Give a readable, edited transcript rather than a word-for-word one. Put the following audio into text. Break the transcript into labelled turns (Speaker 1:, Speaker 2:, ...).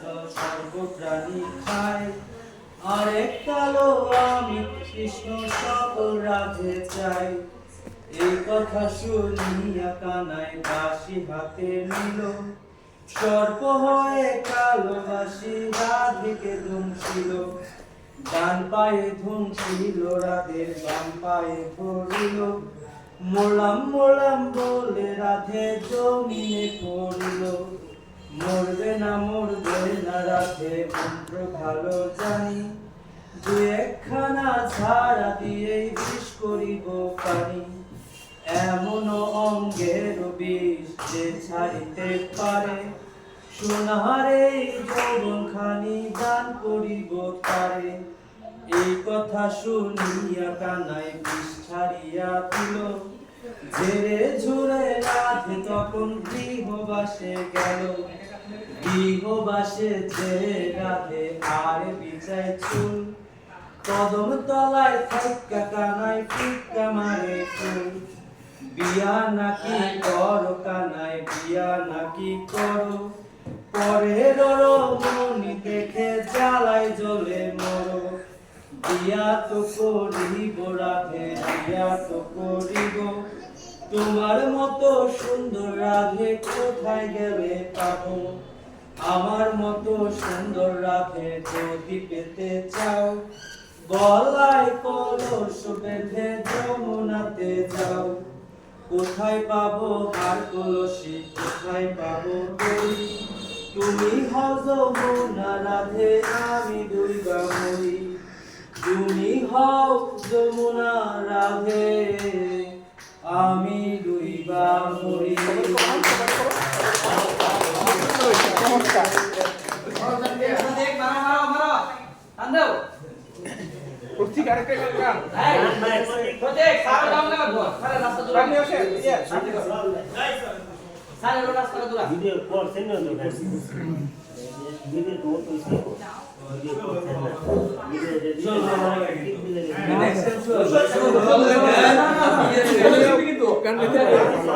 Speaker 1: জল সর্বপ্রাণী খায়। আরেক কালো আমি কৃষ্ণ সকল রাধে চাই। এই কথা শুনিয়া কানাই বাঁশি হাতে নিল, সর্প হয়ে কালো বাঁশি রাধিকে ধুমছিল। ডান পায়ে ধুমছিল রাধের বাম পায়ে ধরিল, মোলাম মোলাম বলে রাধে জমিনে পড়িল। মরবে না রাধে মন্ত্র ভালো জানি, দু একখানা ঝাড়া দিয়েই বিষ করিব পানি। এমন অঙ্গের বিষ যে ছাড়িতে পারে, সোনার এই যৌবন খানি দান করিব তারে। এই কথা শুনিয়া কানাই বিষ ছাড়িয়া দিল, ঝেড়ে ঝুড়ে রাধে তখন গৃহবাসে গেল। গৃহবাসে যে রাধে আর বিছায় চুল, কদম তলায় থাইকা কানাই ফিক্কা মারে ফুল। বিয়া নাকি করো কানাই বিয়া নাকি করো, পরের মনি দেখে জ্বালায় জ্বলে মরো। বিয়া তো করিব রাধে বিয়া তো করিব, তোমার মতো সুন্দর রাধে কোথায় গেলে পাবো। আমার মতো সুন্দর রাধে যদি পেতে চাও, গলায় কলস বেঁধে যমুনাতে যাও। কোথায় পাবো আর কলসি কোথায় পাবো দই, তুমি হও যমুনা রাধে আমি দুর্গা মরি। তুমি হও যমুনা রাধে আমি দুইবা মরি।
Speaker 2: ভিডিও করছেন না ভিডিও তো হইছে ভিডিও